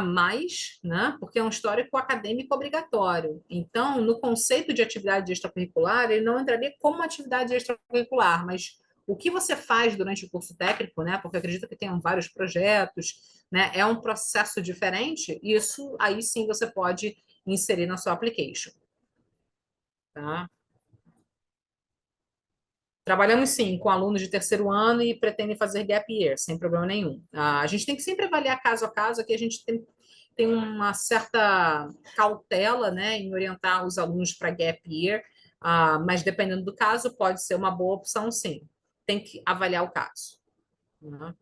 mais, né? Porque é um histórico acadêmico obrigatório. Então, no conceito de atividade extracurricular, ele não entraria como atividade extracurricular, mas o que você faz durante o curso técnico, né? Porque eu acredito que tenham vários projetos, né? É um processo diferente, e isso aí sim você pode inserir na sua application, tá? Trabalhamos sim com alunos de terceiro ano e pretendem fazer gap year, sem problema nenhum. A gente tem que sempre avaliar caso a caso, aqui a gente tem uma certa cautela, né, em orientar os alunos para gap year, mas dependendo do caso, pode ser uma boa opção, sim. Tem que avaliar o caso, né?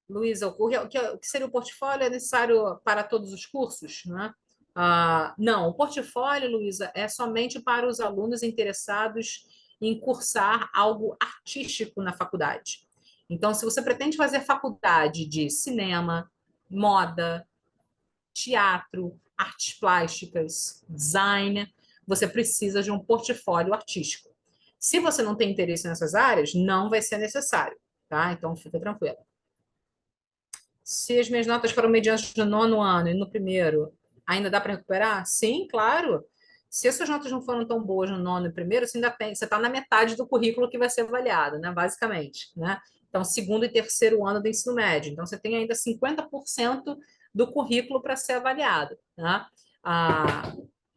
Luísa, o que seria o portfólio é necessário para todos os cursos, né? Não, o portfólio, Luísa, é somente para os alunos interessados em cursar algo artístico na faculdade. Então, se você pretende fazer faculdade de cinema, moda, teatro, artes plásticas, design, você precisa de um portfólio artístico. Se você não tem interesse nessas áreas, não vai ser necessário, tá? Então, fica tranquilo. Se as minhas notas foram medianas no nono ano e no primeiro, ainda dá para recuperar? Sim, claro. Se as suas notas não foram tão boas no nono e primeiro, você está na metade do currículo que vai ser avaliado, né? Basicamente, né? Então, segundo e terceiro ano do ensino médio. Então, você tem ainda 50% do currículo para ser avaliado, né? Ah,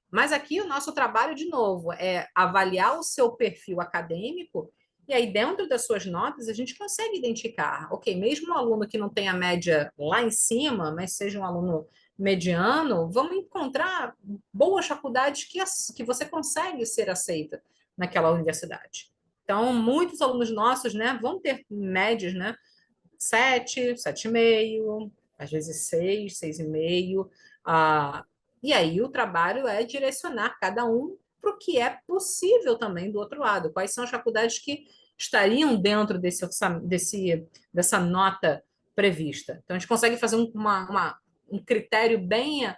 mas aqui o nosso trabalho, de novo, é avaliar o seu perfil acadêmico e aí, dentro das suas notas, a gente consegue identificar, ok, mesmo um aluno que não tenha média lá em cima, mas seja um aluno mediano, vamos encontrar boas faculdades que você consegue ser aceita naquela universidade. Então, muitos alunos nossos, né, vão ter médias, né, 7, 7,5, às vezes 6, 6,5. E aí o trabalho é direcionar cada um para o que é possível também do outro lado. Quais são as faculdades que estariam dentro dessa nota prevista? Então, a gente consegue fazer um critério bem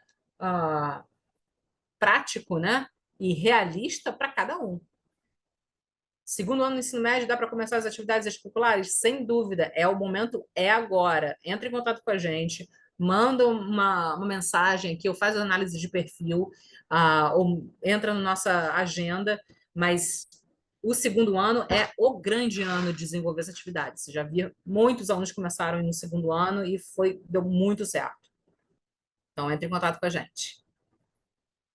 prático, né? E realista para cada um. Segundo ano do ensino médio, dá para começar as atividades extracurriculares? Sem dúvida, o momento é agora. Entre em contato com a gente, manda uma mensagem aqui, ou faz análise de perfil, ou entra na nossa agenda, mas o segundo ano é o grande ano de desenvolver as atividades. Você já viu, muitos alunos começaram no segundo ano e deu muito certo. Então, entre em contato com a gente.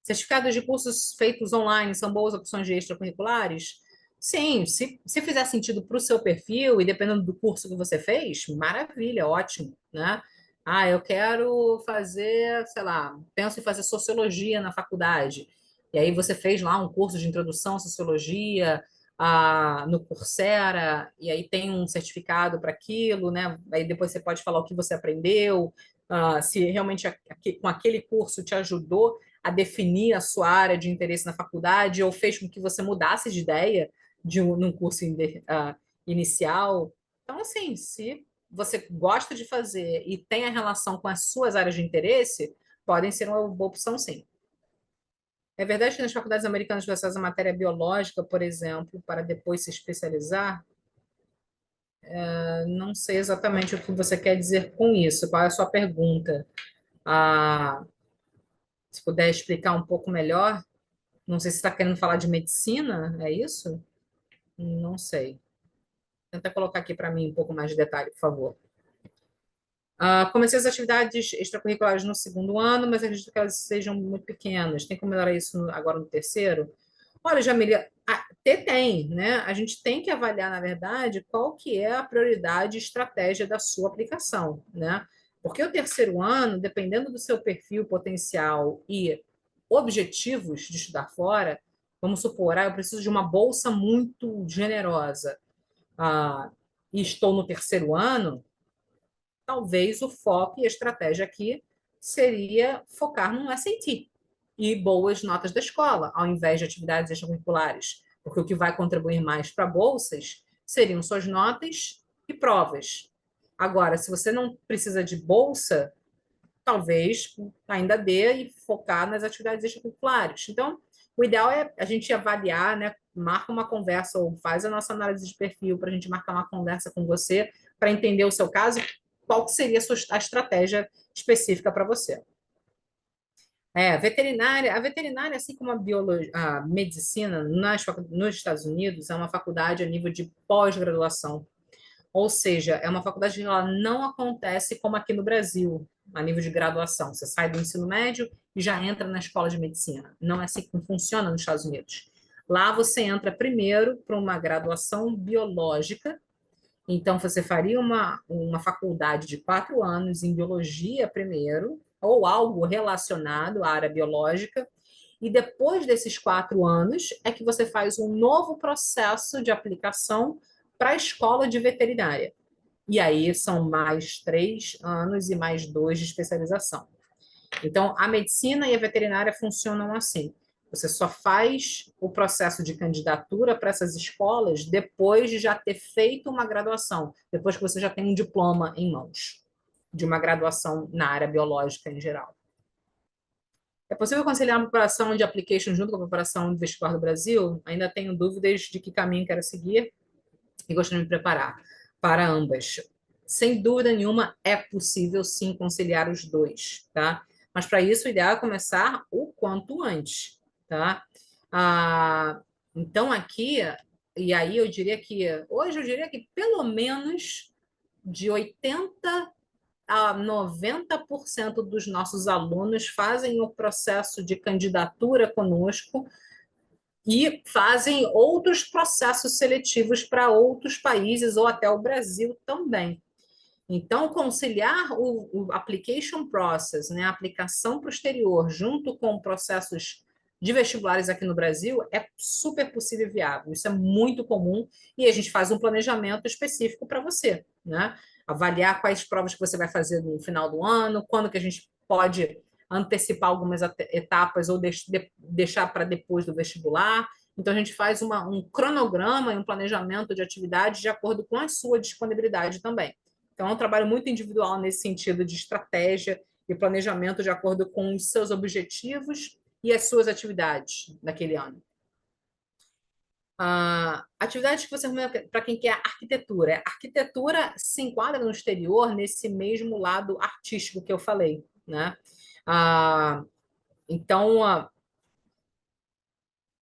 Certificados de cursos feitos online são boas opções de extracurriculares? Sim, se fizer sentido para o seu perfil e dependendo do curso que você fez, maravilha, ótimo, né? Eu quero fazer, sei lá, penso em fazer sociologia na faculdade. E aí você fez lá um curso de introdução à sociologia, no Coursera, e aí tem um certificado para aquilo, né? Aí depois você pode falar o que você aprendeu, se realmente com aquele curso te ajudou a definir a sua área de interesse na faculdade ou fez com que você mudasse de ideia num curso inicial. Então, assim, se você gosta de fazer e tem a relação com as suas áreas de interesse, podem ser uma boa opção, sim. É verdade que nas faculdades americanas você faz a matéria biológica, por exemplo, para depois se especializar? Não sei exatamente o que você quer dizer com isso. Qual é a sua pergunta? Ah, se puder explicar um pouco melhor. Não sei se está querendo falar de medicina, é isso? Não sei. Tenta colocar aqui para mim um pouco mais de detalhe, por favor. Comecei as atividades extracurriculares no segundo ano, mas acredito que elas sejam muito pequenas. Tem como melhorar isso agora no terceiro? Olha, Jamília, tem, né? A gente tem que avaliar, na verdade, qual que é a prioridade e estratégia da sua aplicação, né? Porque o terceiro ano, dependendo do seu perfil potencial e objetivos de estudar fora, vamos supor, eu preciso de uma bolsa muito generosa, e estou no terceiro ano, talvez o foco e a estratégia aqui seria focar no SAT e boas notas da escola, ao invés de atividades extracurriculares, porque o que vai contribuir mais para bolsas seriam suas notas e provas. Agora, se você não precisa de bolsa, talvez ainda dê e focar nas atividades extracurriculares. Então, o ideal é a gente avaliar, né? Marca uma conversa ou faz a nossa análise de perfil para a gente marcar uma conversa com você para entender o seu caso, qual que seria a estratégia específica para você. A veterinária, assim como a medicina nos Estados Unidos, é uma faculdade a nível de pós-graduação. Ou seja, é uma faculdade que ela não acontece como aqui no Brasil, a nível de graduação. Você sai do ensino médio e já entra na escola de medicina. Não é assim que funciona nos Estados Unidos. Lá você entra primeiro para uma graduação biológica. Então, você faria uma faculdade de 4 anos em biologia primeiro, ou algo relacionado à área biológica, e depois desses 4 anos é que você faz um novo processo de aplicação para a escola de veterinária. E aí são mais 3 anos e mais 2 de especialização. Então, a medicina e a veterinária funcionam assim. Você só faz o processo de candidatura para essas escolas depois de já ter feito uma graduação, depois que você já tem um diploma em mãos, de uma graduação na área biológica em geral. É possível conciliar a preparação de application junto com a preparação do vestibular do Brasil? Ainda tenho dúvidas de que caminho quero seguir e gostaria de me preparar para ambas. Sem dúvida nenhuma, é possível sim conciliar os dois, tá? Mas para isso, o ideal é começar o quanto antes, tá? Então, aqui, e aí hoje eu diria que pelo menos de 80 a 90% dos nossos alunos fazem o processo de candidatura conosco e fazem outros processos seletivos para outros países ou até o Brasil também. Então, conciliar o application process, né, a aplicação para o exterior, junto com processos de vestibulares aqui no Brasil, é super possível e viável. Isso é muito comum e a gente faz um planejamento específico para você, né? Avaliar quais provas que você vai fazer no final do ano, quando que a gente pode antecipar algumas etapas ou deixar para depois do vestibular. Então, a gente faz um cronograma e um planejamento de atividades de acordo com a sua disponibilidade também. Então, é um trabalho muito individual nesse sentido de estratégia e planejamento de acordo com os seus objetivos e as suas atividades daquele ano. Atividades que você recomenda para quem quer arquitetura. A arquitetura se enquadra no exterior nesse mesmo lado artístico que eu falei, né? Então,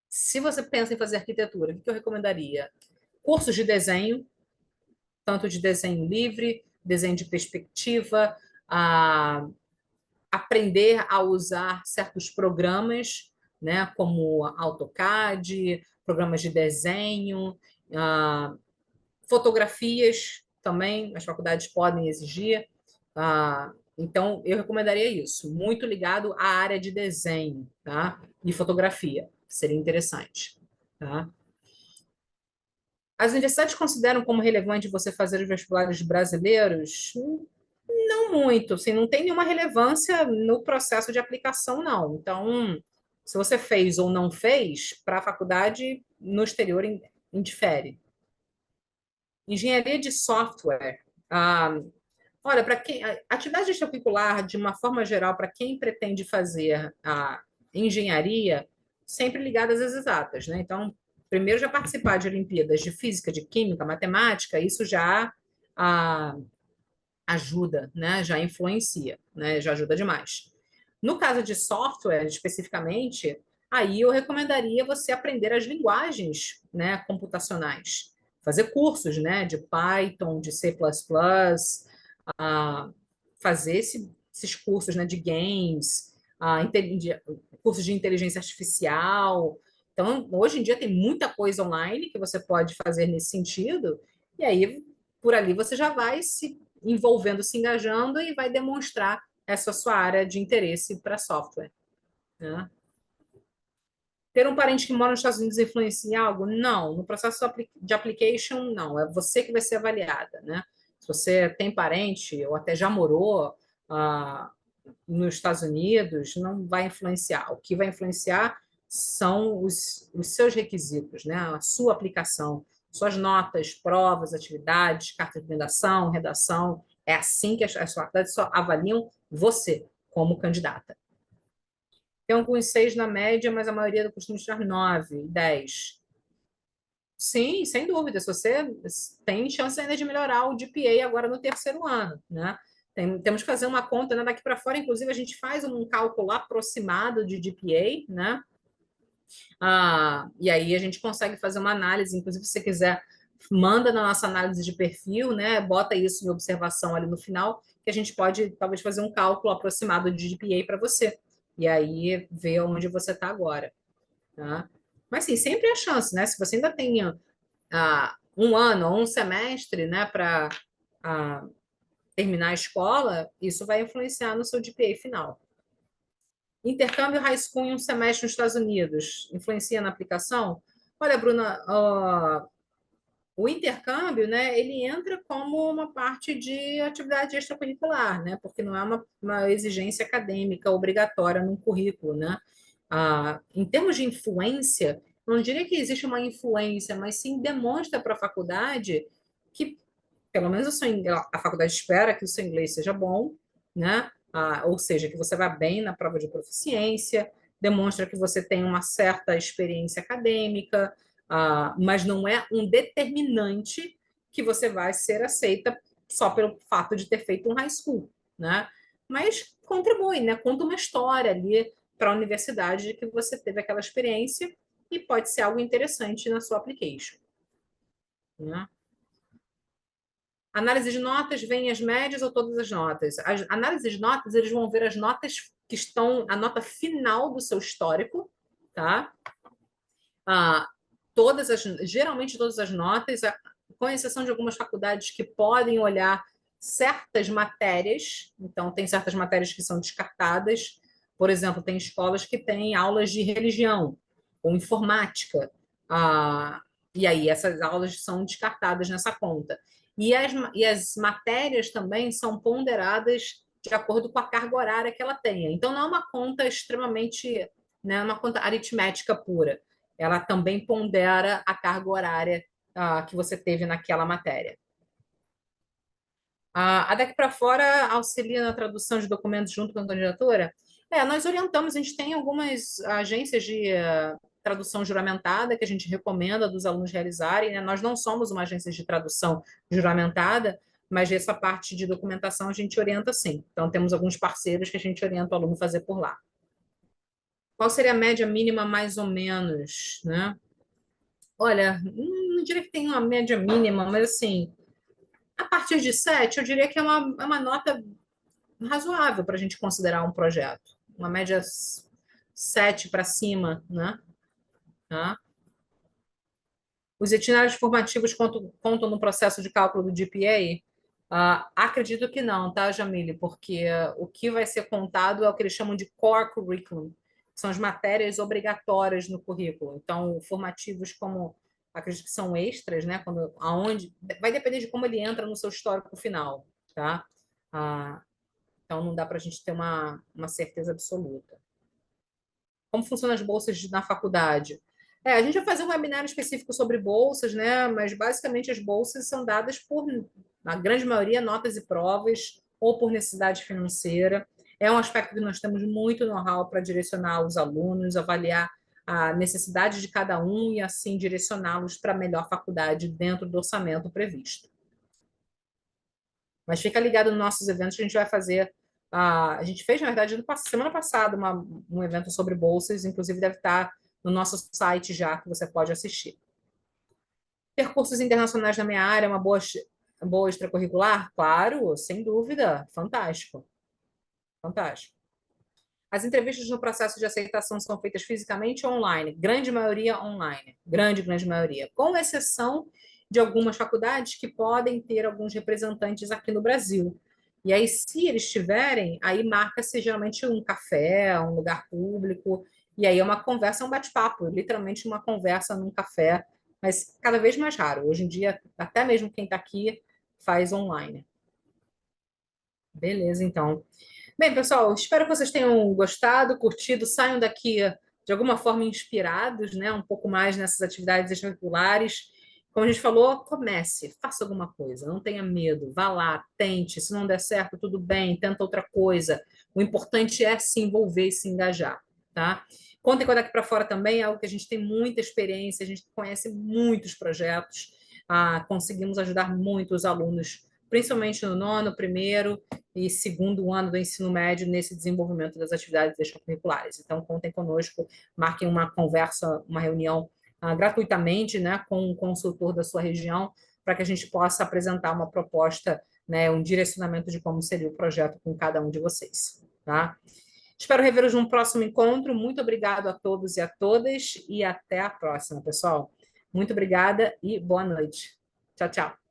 se você pensa em fazer arquitetura, o que eu recomendaria? Cursos de desenho, tanto de desenho livre, desenho de perspectiva, aprender a usar certos programas, né, como AutoCAD, programas de desenho, fotografias também, as faculdades podem exigir. Então, eu recomendaria isso, muito ligado à área de desenho, tá? E fotografia, seria interessante, tá? As universidades consideram como relevante você fazer os vestibulares brasileiros? Não muito, assim, não tem nenhuma relevância no processo de aplicação, não. Então, se você fez ou não fez, para a faculdade no exterior indifere. Engenharia de software. Olha, para quem atividade extracurricular, de uma forma geral, para quem pretende fazer a engenharia, sempre ligadas às exatas, né? Então, primeiro já participar de Olimpíadas de física, de química, matemática, isso já ah, ajuda, né? Já influencia, né? Já ajuda demais. No caso de software, especificamente, aí eu recomendaria você aprender as linguagens, né, computacionais. Fazer cursos, né, de Python, de C++, fazer esses cursos, né, de games, cursos de inteligência artificial. Então, hoje em dia tem muita coisa online que você pode fazer nesse sentido, e aí por ali você já vai se envolvendo, se engajando e vai demonstrar essa sua área de interesse para software, né? Ter um parente que mora nos Estados Unidos influencia em algo? Não. No processo de application, não. É você que vai ser avaliada, né? Se você tem parente ou até já morou ah, nos Estados Unidos, não vai influenciar. O que vai influenciar são os seus requisitos, né? A sua aplicação, suas notas, provas, atividades, carta de redação. É assim que as faculdades só avaliam você como candidata. Tem alguns 6 na média, mas a maioria costuma estar 9, 10. Sim, sem dúvida. Se você tem chance ainda de melhorar o GPA agora no terceiro ano, né? Temos que fazer uma conta, né? Daqui para fora, inclusive, a gente faz um cálculo aproximado de GPA, né? E aí a gente consegue fazer uma análise, inclusive, se você quiser, manda na nossa análise de perfil, né? Bota isso em observação ali no final, que a gente pode talvez fazer um cálculo aproximado de GPA para você. E aí ver onde você está agora, tá? Mas sim, sempre há chance, né? Se você ainda tem um ano ou um semestre, né, para terminar a escola, isso vai influenciar no seu GPA final. Intercâmbio high school em um semestre nos Estados Unidos, influencia na aplicação? Olha, Bruna, o intercâmbio, né, ele entra como uma parte de atividade extracurricular, né, porque não é uma exigência acadêmica obrigatória no currículo, né. Em termos de influência, não diria que existe uma influência, mas sim demonstra para a faculdade que, pelo menos a faculdade espera que o seu inglês seja bom, né? Ou seja, que você vá bem na prova de proficiência, demonstra que você tem uma certa experiência acadêmica, mas não é um determinante que você vai ser aceita só pelo fato de ter feito um high school, né? Mas contribui, né? Conta uma história ali para a universidade de que você teve aquela experiência e pode ser algo interessante na sua application, né? Análise de notas, vem as médias ou todas as notas? As análises de notas, eles vão ver as notas que estão, a nota final do seu histórico, tá? Ah, geralmente todas as notas, com exceção de algumas faculdades que podem olhar certas matérias, então tem certas matérias que são descartadas. Por exemplo, tem escolas que têm aulas de religião ou informática, e aí essas aulas são descartadas nessa conta. E as matérias também são ponderadas de acordo com a carga horária que ela tenha. Então, não é uma conta extremamente, né, uma conta aritmética pura. Ela também pondera a carga horária que você teve naquela matéria. A daqui para fora auxilia na tradução de documentos junto com a candidatura? Nós orientamos, a gente tem algumas agências de tradução juramentada que a gente recomenda dos alunos realizarem, né? Nós não somos uma agência de tradução juramentada, mas essa parte de documentação a gente orienta sim. Então, temos alguns parceiros que a gente orienta o aluno a fazer por lá. Qual seria a média mínima, mais ou menos, né? Olha, não diria que tem uma média mínima, mas assim, a partir de 7, eu diria que é uma nota razoável para a gente considerar um projeto. Uma média 7 para cima, né? Tá? Os itinerários formativos contam no processo de cálculo do GPA? Acredito que não, tá, Jamile? Porque o que vai ser contado é o que eles chamam de core curriculum, que são as matérias obrigatórias no currículo. Então, formativos como, acredito que são extras, né? Vai depender de como ele entra no seu histórico final, tá? Então, não dá para a gente ter uma certeza absoluta. Como funcionam as bolsas na faculdade? A gente vai fazer um webinar específico sobre bolsas, né? Mas basicamente as bolsas são dadas por, na grande maioria, notas e provas, ou por necessidade financeira. É um aspecto que nós temos muito know-how para direcionar os alunos, avaliar a necessidade de cada um e assim direcioná-los para a melhor faculdade dentro do orçamento previsto. Mas fica ligado nos nossos eventos que a gente vai fazer. A gente fez, na verdade, semana passada, um evento sobre bolsas, inclusive deve estar no nosso site já, que você pode assistir. Ter cursos internacionais na minha área é uma boa extracurricular? Claro, sem dúvida. Fantástico. Fantástico. As entrevistas no processo de aceitação são feitas fisicamente ou online? Grande maioria online, grande maioria, com exceção de algumas faculdades que podem ter alguns representantes aqui no Brasil. E aí, se eles tiverem, aí marca-se geralmente um café, um lugar público, e aí é uma conversa, um bate-papo, literalmente uma conversa num café, mas cada vez mais raro. Hoje em dia, até mesmo quem está aqui faz online. Beleza, então. Bem, pessoal, espero que vocês tenham gostado, curtido, saiam daqui de alguma forma inspirados, né? Um pouco mais nessas atividades extracurriculares. Como a gente falou, comece, faça alguma coisa, não tenha medo, vá lá, tente. Se não der certo, tudo bem, tenta outra coisa. O importante é se envolver e se engajar, tá? Contem com a Daqui para Fora também, é algo que a gente tem muita experiência, a gente conhece muitos projetos, conseguimos ajudar muito os alunos, principalmente no nono, primeiro e segundo ano do ensino médio nesse desenvolvimento das atividades extracurriculares. Então, contem conosco, marquem uma conversa, uma reunião gratuitamente, né, com um consultor da sua região, para que a gente possa apresentar uma proposta, né, um direcionamento de como seria o projeto com cada um de vocês, tá? Espero revê-los num próximo encontro. Muito obrigado a todos e a todas e até a próxima, pessoal. Muito obrigada e boa noite. Tchau, tchau.